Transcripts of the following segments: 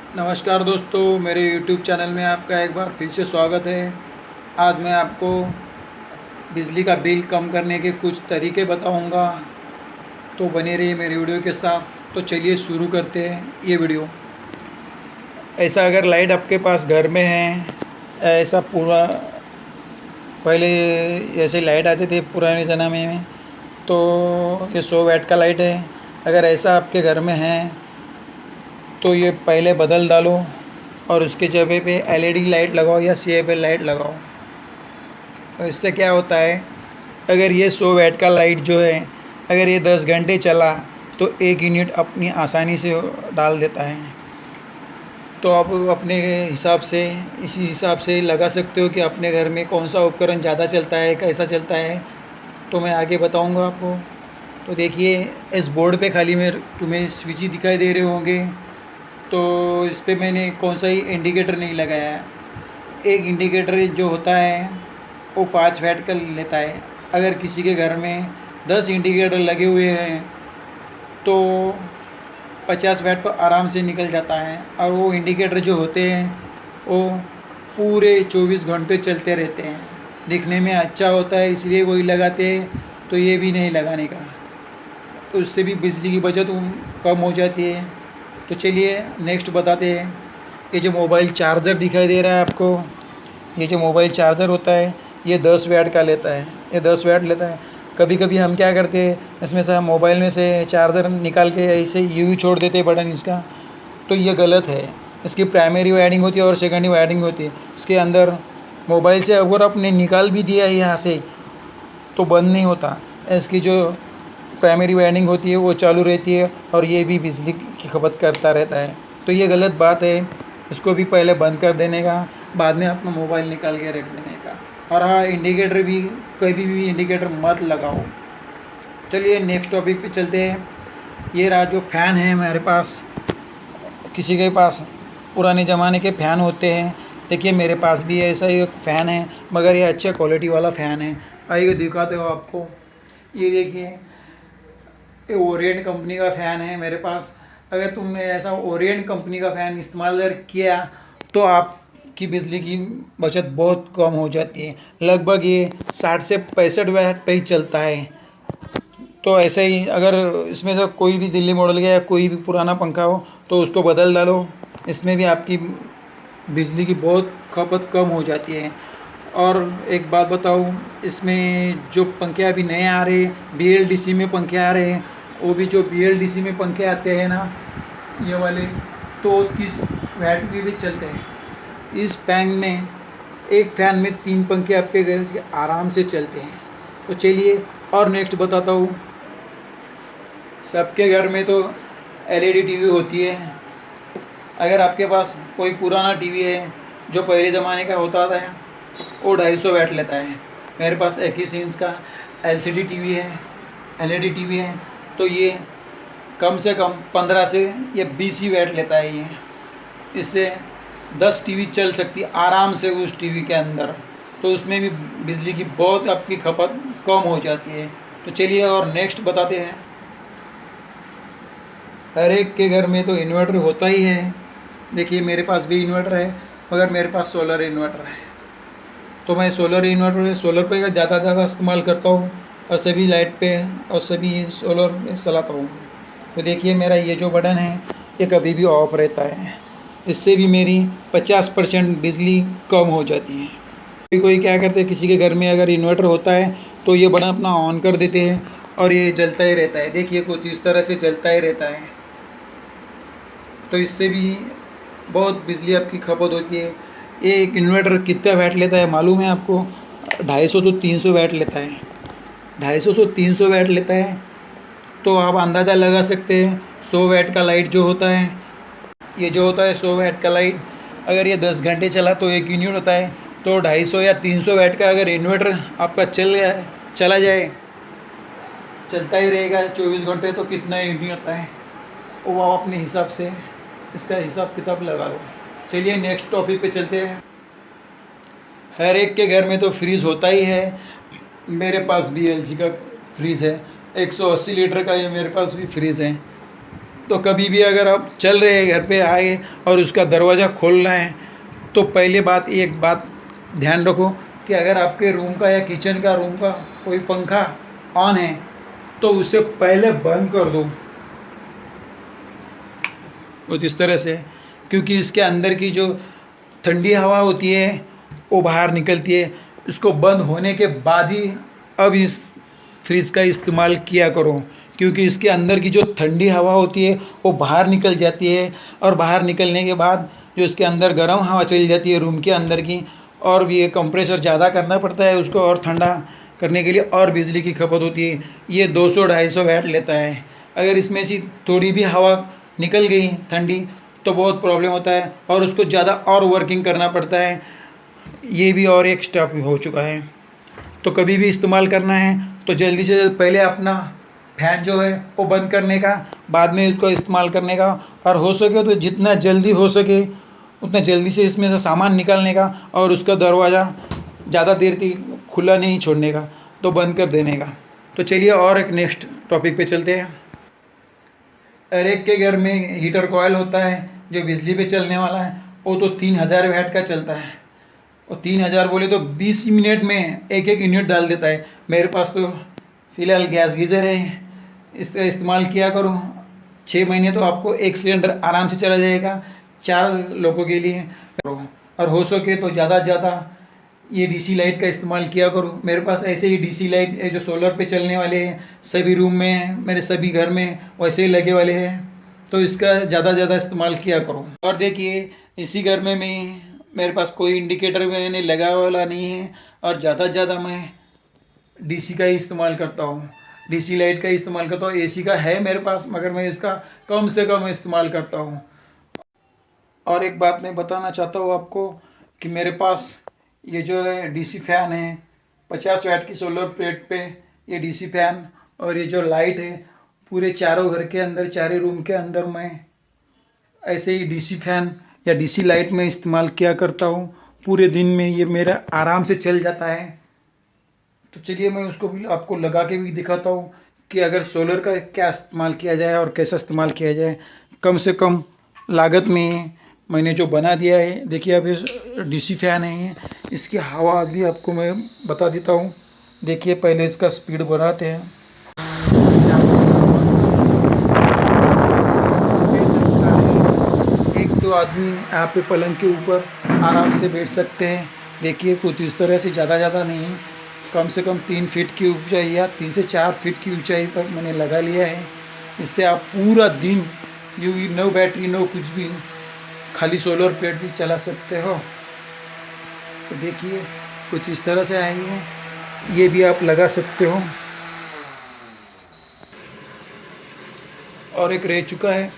नमस्कार दोस्तों, मेरे YouTube चैनल में आपका एक बार फिर से स्वागत है। आज मैं आपको बिजली का बिल कम करने के कुछ तरीके बताऊंगा, तो बने रहिए मेरे वीडियो के साथ। तो चलिए शुरू करते हैं ये वीडियो। ऐसा अगर लाइट आपके पास घर में है, ऐसा पूरा पहले ऐसे लाइट आते थे पुराने ज़माने में, तो ये 100 वाट का लाइट है। अगर ऐसा आपके घर में है तो ये पहले बदल डालो और उसके जगह पे एलईडी लाइट लगाओ या सीएफएल लाइट लगाओ। तो इससे क्या होता है, अगर ये 100 वाट का लाइट जो है, अगर ये 10 घंटे चला तो 1 यूनिट अपनी आसानी से डाल देता है। तो आप अपने हिसाब से इसी हिसाब से लगा सकते हो कि अपने घर में कौन सा उपकरण ज़्यादा चलता है, कैसा चलता है। तो मैं आगे बताऊंगा आपको। तो देखिए, इस बोर्ड पे खाली में तुम्हें स्विच ही दिखाई दे रहे होंगे, तो इस पे मैंने कौन सा ही इंडिकेटर नहीं लगाया है। एक इंडिकेटर जो होता है वो 5 वाट का लेता है। अगर किसी के घर में 10 इंडिकेटर लगे हुए हैं तो 50 वाट तो आराम से निकल जाता है। और वो इंडिकेटर जो होते हैं वो पूरे 24 घंटे चलते रहते हैं। दिखने में अच्छा होता है इसलिए वही लगाते हैं, तो ये भी नहीं लगाने का। तो उससे भी बिजली की बचत कम हो जाती है। तो चलिए नेक्स्ट बताते हैं। ये जो मोबाइल चार्जर दिखाई दे रहा है आपको, ये जो मोबाइल चार्जर होता है ये 10 वाट का लेता है। ये 10 वाट लेता है। कभी कभी हम क्या करते हैं, इसमें से मोबाइल में से चार्जर निकाल के ऐसे यूँ ही छोड़ देते हैं बटन इसका, तो ये गलत है। इसकी प्राइमरी वायरिंग होती है और सेकेंडरी वायरिंग होती है। इसके अंदर मोबाइल से अगर आपने निकाल भी दिया है यहाँ से तो बंद नहीं होता। इसकी जो प्राइमरी वायरिंग होती है वो चालू रहती है और ये भी बिजली की खपत करता रहता है। तो ये गलत बात है। इसको भी पहले बंद कर देने का, बाद में अपना मोबाइल निकाल के रख देने का। और हाँ, इंडिकेटर भी कभी भी इंडिकेटर मत लगाओ। चलिए नेक्स्ट टॉपिक पे चलते हैं। ये रहा जो फ़ैन है मेरे पास। किसी के पास पुराने ज़माने के फ़ैन होते हैं। देखिए मेरे पास भी ऐसा ही एक फ़ैन है, मगर ये अच्छा क्वालिटी वाला फ़ैन है। आइए दिखाते हो आपको। ये देखिए, ये ओरिएंट कंपनी का फ़ैन है मेरे पास। अगर तुमने ऐसा ओरिएंट कंपनी का फ़ैन इस्तेमाल किया तो आपकी बिजली की बचत बहुत कम हो जाती है। लगभग ये 60 से 65 वाट पे ही चलता है। तो ऐसे ही अगर इसमें से कोई भी दिल्ली मॉडल का या कोई भी पुराना पंखा हो तो उसको बदल डालो, इसमें भी आपकी बिजली की बहुत खपत कम हो जाती है। और एक बात बताऊँ, इसमें जो पंखे अभी नए आ रहे हैं, बीएलडीसी में पंखे आ रहे हैं, वो भी जो बीएलडीसी में पंखे आते हैं ना, ये वाले, तो 30 वाट भी चलते हैं। इस फैन में, एक फ़ैन में 3 पंखे आपके घर से आराम से चलते हैं। तो चलिए और नेक्स्ट बताता हूँ। सबके घर में तो एलईडी टीवी होती है। अगर आपके पास कोई पुराना टीवी है जो पहले ज़माने का होता था, वो 250 वाट लेता है। मेरे पास 21 इंच का एलसीडी टीवी है, एलईडी टीवी है, तो ये कम से कम 15 से या 20 ही वाट लेता है। ये इससे 10 टीवी चल सकती है आराम से उस टीवी के अंदर। तो उसमें भी बिजली की बहुत आपकी खपत कम हो जाती है। तो चलिए और नेक्स्ट बताते हैं। हर एक के घर में तो इन्वर्टर होता ही है। देखिए मेरे पास भी इन्वर्टर है, मगर मेरे पास सोलर इन्वर्टर है। तो मैं सोलर पे का ज़्यादा इस्तेमाल करता हूँ और सभी लाइट पे और सभी सोलर पे चलाता हूँ। तो देखिए मेरा ये जो बटन है ये कभी भी ऑफ रहता है। इससे भी मेरी 50% बिजली कम हो जाती है। कोई क्या करते हैं, किसी के घर में अगर इन्वर्टर होता है तो ये बटन अपना ऑन कर देते हैं और ये जलता ही रहता है। देखिए कुछ इस तरह से जलता ही रहता है। तो इससे भी बहुत बिजली आपकी खपत होती है। ये एक इन्वर्टर कितना वाट लेता है मालूम है आपको? 250 तो 300 वाट लेता है। 250 से 300 वाट लेता है। तो आप अंदाज़ा लगा सकते हैं 100 वाट का लाइट जो होता है, ये जो होता है 100 वाट का लाइट, अगर ये 10 घंटे चला तो 1 यूनिट होता है। तो 250 या 300 वाट का अगर इन्वर्टर आपका चला जाए, चलता ही रहेगा 24 घंटे, तो कितना यूनिट होता है वो आप अपने हिसाब से इसका हिसाब किताब लगा लो। चलिए नेक्स्ट टॉपिक पे चलते हैं। हर एक के घर में तो फ्रीज़ होता ही है। मेरे पास भी एलजी का फ्रीज़ है, 180 लीटर का। ये मेरे पास भी फ्रीज़ है। तो कभी भी अगर आप चल रहे हैं घर पे आए और उसका दरवाज़ा खोलना है, तो पहले बात एक बात ध्यान रखो कि अगर आपके रूम का या किचन का रूम का कोई पंखा ऑन है तो उसे पहले बंद कर दो, कुछ इस तरह से, क्योंकि इसके अंदर की जो ठंडी हवा होती है वो बाहर निकलती है। इसको बंद होने के बाद ही अब इस फ्रिज का इस्तेमाल किया करो, क्योंकि इसके अंदर की जो ठंडी हवा होती है वो बाहर निकल जाती है, और बाहर निकलने के बाद जो इसके अंदर गर्म हवा चली जाती है रूम के अंदर की, और भी ये कंप्रेसर ज़्यादा करना पड़ता है उसको, और ठंडा करने के लिए और बिजली की खपत होती है। ये 200-250 वाट लेता है। अगर इसमें से थोड़ी भी हवा निकल गई ठंडी तो बहुत प्रॉब्लम होता है, और उसको ज़्यादा और वर्किंग करना पड़ता है। ये भी और एक स्टेप हो चुका है। तो कभी भी इस्तेमाल करना है तो जल्दी से जल्द पहले अपना फैन जो है वो बंद करने का, बाद में इसको इस्तेमाल करने का, और हो सके तो जितना जल्दी हो सके उतना जल्दी से इसमें से सामान निकालने का, और उसका दरवाज़ा ज़्यादा देर तक खुला नहीं छोड़ने का, तो बंद कर देने का। तो चलिए और एक नेक्स्ट टॉपिक पे चलते हैं। हर एक के घर में हीटर कॉयल होता है जो बिजली पे चलने वाला है, वो तो 3000 वाट का चलता है, और 3000 बोले तो 20 मिनट में एक एक यूनिट डाल देता है। मेरे पास तो फ़िलहाल गैस गीज़र है, इसका इस्तेमाल किया करो। 6 महीने तो आपको एक सिलेंडर आराम से चला जाएगा 4 लोगों के लिए। और हो सके तो ज़्यादा से ज़्यादा ये डीसी लाइट का इस्तेमाल किया करो। मेरे पास ऐसे ही डीसी लाइट है जो सोलर पे चलने वाले हैं, सभी रूम में हैं, मेरे सभी घर में वैसे ही लगे वाले हैं, तो इसका ज़्यादा से ज़्यादा इस्तेमाल किया करो। और देखिए इसी घर में मेरे पास कोई इंडिकेटर मैंने लगा वाला नहीं है, और ज़्यादा से ज़्यादा मैं डीसी का ही इस्तेमाल करता हूँ, डीसी लाइट का ही इस्तेमाल करता हूँ। एसी का है मेरे पास, मगर मैं इसका कम से कम इस्तेमाल करता हूँ। और एक बात मैं बताना चाहता हूँ आपको कि मेरे पास ये जो है डीसी फ़ैन है 50 वाट की सोलर प्लेट पे, ये डीसी फ़ैन, और ये जो लाइट है पूरे चारों घर के अंदर, चारों रूम के अंदर मैं ऐसे ही डीसी फ़ैन या डीसी लाइट में इस्तेमाल किया करता हूँ। पूरे दिन में ये मेरा आराम से चल जाता है। तो चलिए मैं उसको भी आपको लगा के भी दिखाता हूँ कि अगर सोलर का क्या इस्तेमाल किया जाए और कैसा इस्तेमाल किया जाए कम से कम लागत में। मैंने जो बना दिया है, देखिए अभी डीसी फ़ैन है ये, इसकी हवा भी आपको मैं बता देता हूँ। देखिए पहले इसका स्पीड बढ़ाते हैं। एक दो आदमी यहाँ पे पलंग के ऊपर आराम से बैठ सकते हैं। देखिए कुछ इस तरह से, ज़्यादा नहीं, कम से कम 3 फीट की ऊंचाई या 3 से 4 फीट की ऊंचाई पर मैंने लगा लिया है। इससे आप पूरा दिन नो बैटरी नो कुछ भी, खाली सोलर प्लेट भी चला सकते हो। तो देखिए कुछ इस तरह से आएंगे, ये भी आप लगा सकते हो। और एक रह चुका है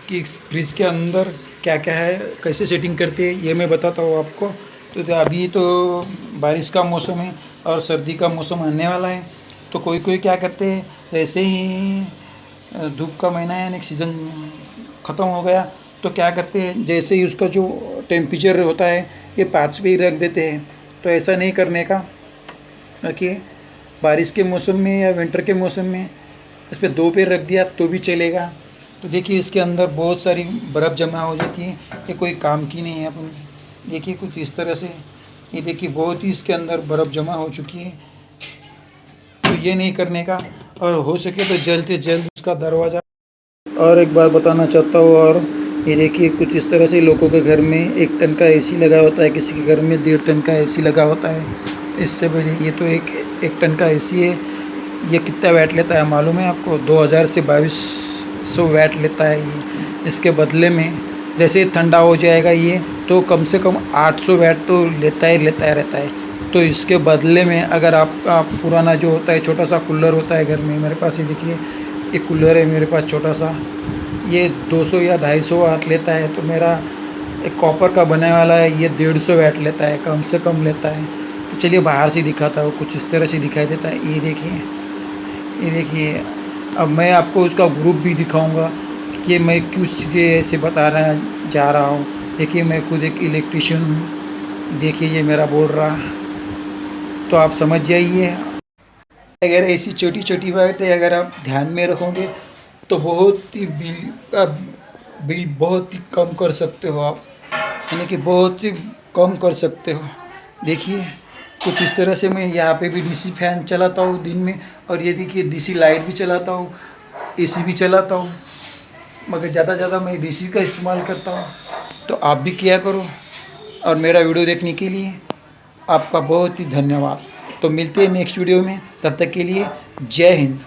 कि फ्रिज के अंदर क्या क्या है, कैसे सेटिंग करते हैं, ये मैं बताता हूँ आपको। तो अभी तो बारिश का मौसम है और सर्दी का मौसम आने वाला है, तो कोई कोई क्या करते हैं, ऐसे ही धूप का महीना यानी सीज़न ख़त्म हो गया तो क्या करते हैं, जैसे ही उसका जो टेम्परेचर होता है ये 5 पे ही रख देते हैं। तो ऐसा नहीं करने का, क्योंकि बारिश के मौसम में या विंटर के मौसम में इस पर 2 पे रख दिया तो भी चलेगा। तो देखिए इसके अंदर बहुत सारी बर्फ़ जमा हो जाती है, ये कोई काम की नहीं है अपन। देखिए कुछ इस तरह से, ये देखिए बहुत ही इसके अंदर बर्फ़ जमा हो चुकी है। तो ये नहीं करने का, और हो सके तो जल्द से जल्द उसका दरवाज़ा। और एक बार बताना चाहता हूँ, और ये देखिए कुछ इस तरह से लोगों के घर में 1 टन का एसी लगा होता है, किसी के घर में 1.5 टन का एसी लगा होता है। इससे बड़े ये तो एक टन का एसी है। ये कितना वाट लेता है मालूम है आपको? 2000 से 2200 वाट लेता है ये। इसके बदले में जैसे ठंडा हो जाएगा ये, तो कम से कम 800 वाट तो लेता ही रहता है। तो इसके बदले में अगर आपका पुराना जो होता है छोटा सा कूलर होता है घर में, मेरे पास ये देखिए एक कूलर है मेरे पास छोटा सा, ये 200 या 250 वाट लेता है। तो मेरा एक कॉपर का बनने वाला है, ये 150 वाट लेता है, कम से कम लेता है। तो चलिए बाहर से दिखाता हूँ, कुछ इस तरह से दिखाई देता है। ये देखिए अब मैं आपको उसका ग्रुप भी दिखाऊंगा कि मैं किस चीज़ें ऐसे बता जा रहा हूँ। देखिए मैं खुद एक इलेक्ट्रीशियन हूँ, देखिए ये मेरा बोल रहा, तो आप समझ जाइए। अगर ऐसी छोटी छोटी बातें अगर आप ध्यान में रखोगे तो बहुत ही बिल बहुत ही कम कर सकते हो आप, यानी कि बहुत ही कम कर सकते हो। देखिए कुछ इस तरह से मैं यहाँ पे भी डीसी फैन चलाता हूँ दिन में, और ये देखिए डीसी लाइट भी चलाता हूँ, एसी भी चलाता हूँ, मगर ज़्यादा मैं डीसी का इस्तेमाल करता हूँ। तो आप भी किया करो। और मेरा वीडियो देखने के लिए आपका बहुत ही धन्यवाद। तो मिलते हैं नेक्स्ट वीडियो में, तब तक के लिए जय हिंद।